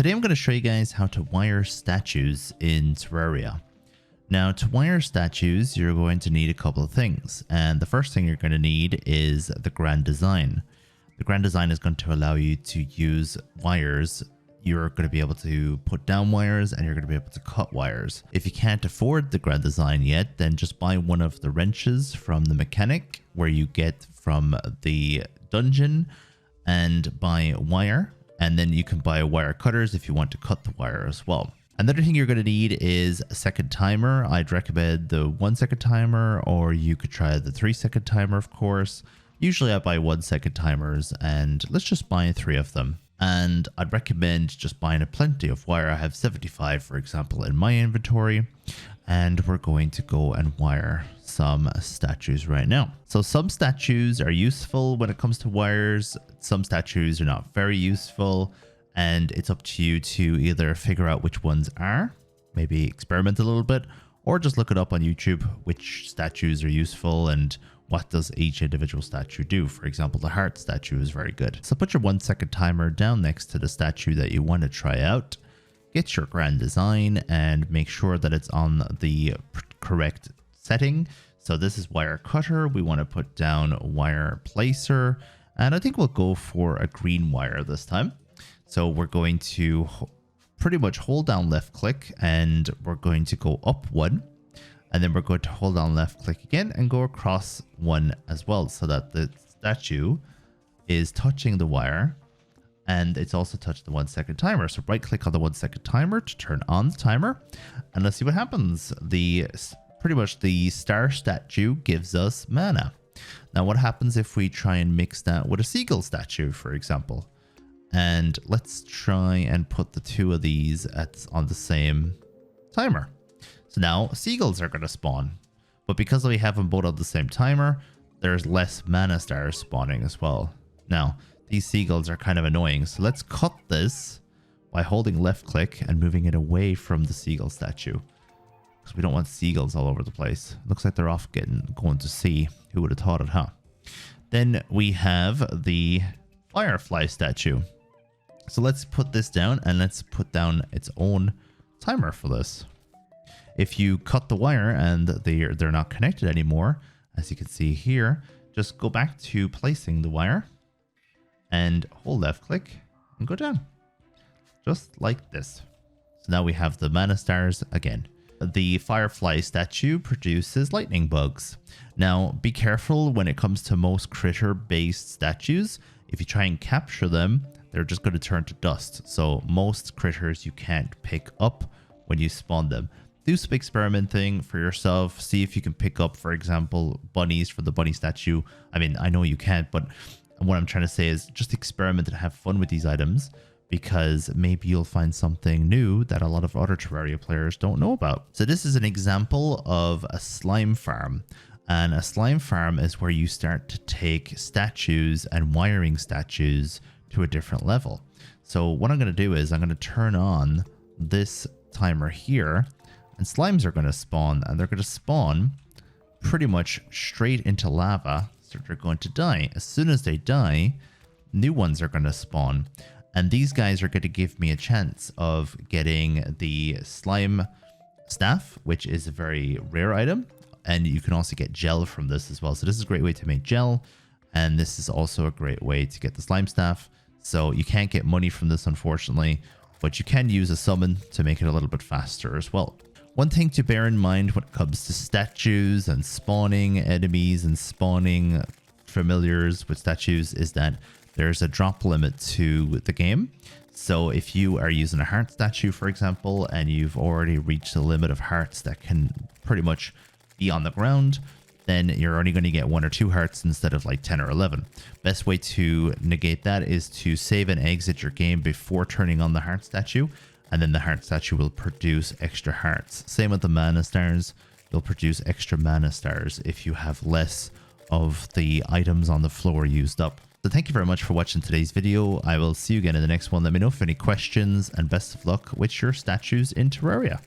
Today I'm going to show you guys how to wire statues in Terraria. Now, to wire statues, you're going to need a couple of things. And the first thing you're going to need is the grand design. The grand design is going to allow you to use wires. You're going to be able to put down wires and you're going to be able to cut wires. If you can't afford the grand design yet, then just buy one of the wrenches from the mechanic where you get from the dungeon and buy wire. And then you can buy wire cutters if you want to cut the wire as well. Another thing you're going to need is a second timer. I'd recommend the 1 second timer, or you could try the 3 second timer, of course. Usually I buy 1 second timers, and let's just buy 3 of them. And I'd recommend just buying a plenty of wire. I have 75, for example, in my inventory. And we're going to go and wire some statues right now. So some statues are useful when it comes to wires. Some statues are not very useful. And it's up to you to either figure out which ones are, maybe experiment a little bit, or just look it up on YouTube, which statues are useful and what does each individual statue do. For example, the heart statue is very good. So put your 1 second timer down next to the statue that you want to try out. Get your grand design and make sure that it's on the correct setting. So this is wire cutter. We want to put down wire placer. And I think we'll go for a green wire this time. So we're going to pretty much hold down left click and we're going to go up 1. And then we're going to hold down left click again and go across 1 as well, so that the statue is touching the wire and it's also touched the 1 second timer. So right click on the 1 second timer to turn on the timer and let's see what happens. Pretty much the star statue gives us mana. Now what happens if we try and mix that with a seagull statue, for example? And let's try and put the 2 of these on the same timer. So now seagulls are going to spawn, but because we have them both on the same timer, there's less mana stars spawning as well. Now, these seagulls are kind of annoying. So let's cut this by holding left click and moving it away from the seagull statue, because we don't want seagulls all over the place. Looks like they're off going to sea. Who would have thought it, huh? Then we have the firefly statue. So let's put this down and let's put down its own timer for this. If you cut the wire and they're not connected anymore, as you can see here, just go back to placing the wire and hold left click and go down. Just like this. So now we have the mana stars again. The firefly statue produces lightning bugs. Now be careful when it comes to most critter based statues. If you try and capture them, they're just going to turn to dust. So most critters you can't pick up when you spawn them. Do some experimenting for yourself. See if you can pick up, for example, bunnies for the bunny statue. I mean, I know you can't, but what I'm trying to say is just experiment and have fun with these items, because maybe you'll find something new that a lot of other Terraria players don't know about. So this is an example of a slime farm. And a slime farm is where you start to take statues and wiring statues to a different level. So what I'm going to do is I'm going to turn on this timer here, and slimes are going to spawn, and they're going to spawn pretty much straight into lava. So they're going to die. As soon as they die, new ones are going to spawn. And these guys are going to give me a chance of getting the slime staff, which is a very rare item. And you can also get gel from this as well. So this is a great way to make gel. And this is also a great way to get the slime staff. So you can't get money from this, unfortunately, but you can use a summon to make it a little bit faster as well. One thing to bear in mind when it comes to statues and spawning enemies and spawning familiars with statues is that there's a drop limit to the game. So if you are using a heart statue, for example, and you've already reached the limit of hearts that can pretty much be on the ground, then you're only going to get 1 or 2 hearts instead of like 10 or 11. Best way to negate that is to save and exit your game before turning on the heart statue, and then the heart statue will produce extra hearts. Same with the mana stars. You'll produce extra mana stars if you have less of the items on the floor used up. So thank you very much for watching today's video. I will see you again in the next one. Let me know if any questions, and best of luck with your statues in Terraria.